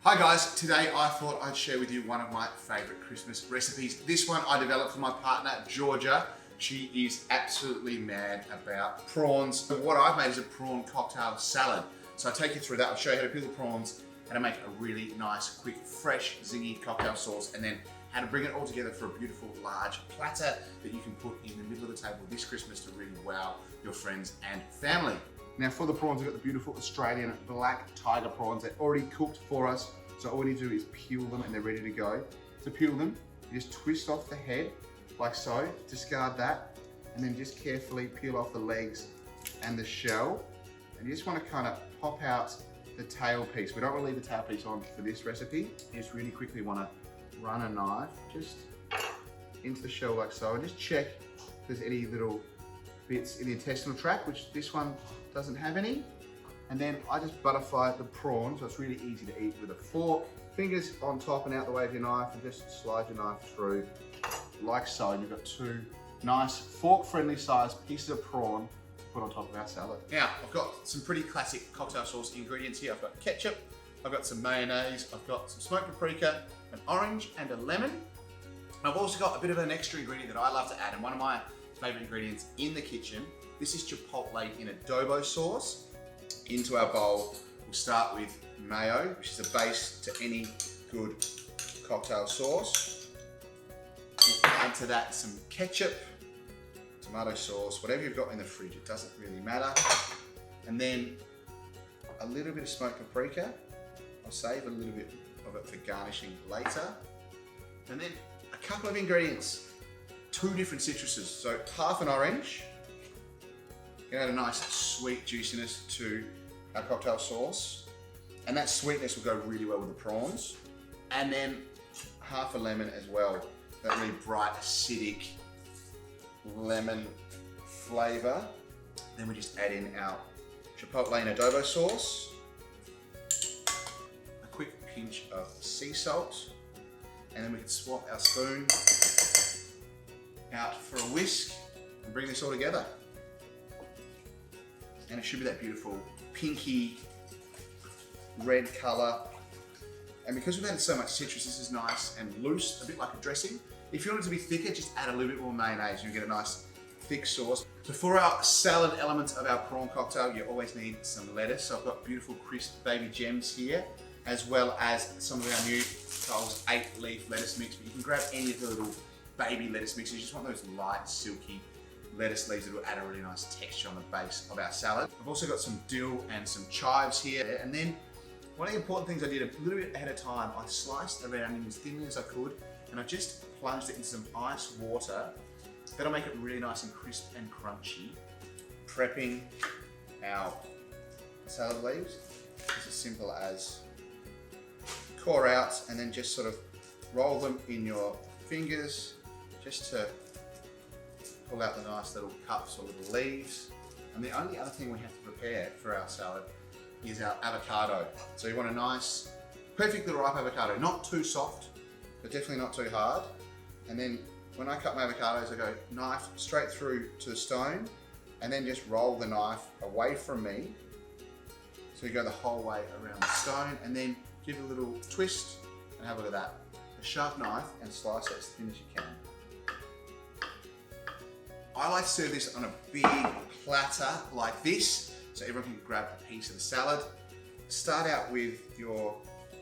Hi guys, today I thought I'd share with you one of my favorite Christmas recipes. This one I developed for my partner, Georgia. She is absolutely mad about prawns. So what I've made is a prawn cocktail salad. So I'll take you through that. I'll show you how to peel the prawns, how to make a really nice, quick, fresh, zingy cocktail sauce, and then how to bring it all together for a beautiful, large platter that you can put in the middle of the table this Christmas to really wow your friends and family. Now for the prawns, we've got the beautiful Australian black tiger prawns. They're already cooked for us. So all we need to do is peel them and they're ready to go. To peel them, you just twist off the head like so, discard that, and then just carefully peel off the legs and the shell. And you just want to kind of pop out the tail piece. We don't want to leave the tail piece on for this recipe. You just really quickly want to run a knife just into the shell like so, and just check if there's any little bits in the intestinal tract, which this one doesn't have any. And then I just butterfly the prawn, so it's really easy to eat with a fork. Fingers on top and out the way of your knife, and just slide your knife through like so. And you've got two nice fork-friendly sized pieces of prawn to put on top of our salad. Now, I've got some pretty classic cocktail sauce ingredients here. I've got ketchup, I've got some mayonnaise, I've got some smoked paprika, an orange and a lemon. I've also got a bit of an extra ingredient that I love to add, and one of my favorite ingredients in the kitchen. This is chipotle in adobo sauce. Into our bowl, we'll start with mayo, which is a base to any good cocktail sauce. We'll add to that some ketchup, tomato sauce, whatever you've got in the fridge, it doesn't really matter. And then a little bit of smoked paprika. I'll save a little bit of it for garnishing later. And then a couple of ingredients, two different citruses. So half an orange, gonna add a nice sweet juiciness to our cocktail sauce. And that sweetness will go really well with the prawns. And then half a lemon as well. That really bright, acidic lemon flavor. Then we just add in our chipotle and adobo sauce. A quick pinch of sea salt. And then we can swap our spoon out for a whisk and bring this all together. And it should be that beautiful pinky red color. And because we've added so much citrus, this is nice and loose, a bit like a dressing. If you want it to be thicker, just add a little bit more mayonnaise and you get a nice thick sauce. So for our salad elements of our prawn cocktail, you always need some lettuce. So I've got beautiful crisp baby gems here, as well as some of our new Coles 8-leaf lettuce mix. But you can grab any of the little baby lettuce mixes. You just want those light, silky lettuce leaves that will add a really nice texture on the base of our salad. I've also got some dill and some chives here. And then one of the important things I did a little bit ahead of time, I sliced the red onion as thinly as I could, and I just plunged it into some ice water. That'll make it really nice and crisp and crunchy. Prepping our salad leaves. It's as simple as core out and then just sort of roll them in your fingers just to pull out the nice little cups or little leaves. And the only other thing we have to prepare for our salad is our avocado. So you want a nice, perfectly ripe avocado, not too soft, but definitely not too hard. And then when I cut my avocados, I go knife straight through to the stone and then just roll the knife away from me. So you go the whole way around the stone and then give it a little twist and have a look at that. A sharp knife and slice it as thin as you can. I like to serve this on a big platter like this, so everyone can grab a piece of the salad. Start out with your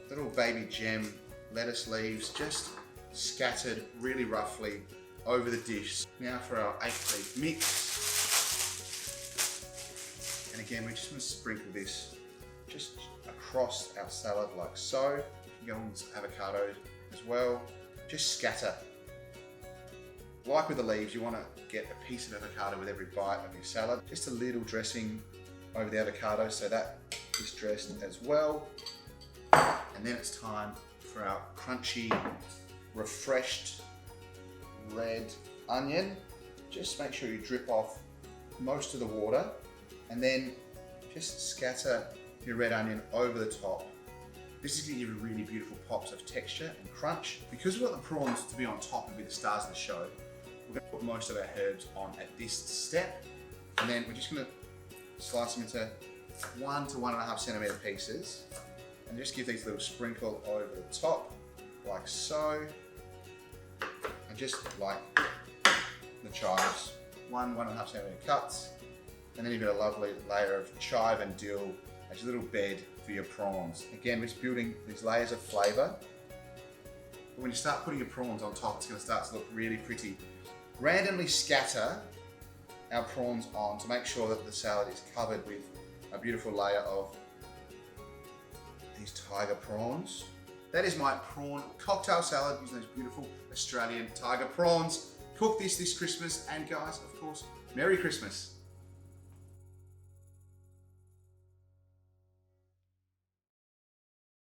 little baby gem lettuce leaves, just scattered really roughly over the dish. Now for our 8-leaf mix. And again, we just want to sprinkle this just across our salad like so. You can go on with some avocado as well. Just scatter. Like with the leaves, you want to get a piece of avocado with every bite of your salad. Just a little dressing over the avocado so that is dressed as well. And then it's time for our crunchy, refreshed red onion. Just make sure you drip off most of the water and then just scatter your red onion over the top. This is going to give you really beautiful pops of texture and crunch. Because we want the prawns to be on top and be the stars of the show, we're going to put most of our herbs on at this step, and then we're just going to slice them into 1 to 1.5 centimeter pieces. And just give these a little sprinkle over the top, like so. And just like the chives, 1.5 centimeter cuts. And then you've got a lovely layer of chive and dill as a little bed for your prawns. Again, we're just building these layers of flavor. But when you start putting your prawns on top, it's going to start to look really pretty. Randomly scatter our prawns on to make sure that the salad is covered with a beautiful layer of these tiger prawns. That is my prawn cocktail salad using those beautiful Australian tiger prawns. Cook this Christmas, and guys, of course, Merry Christmas.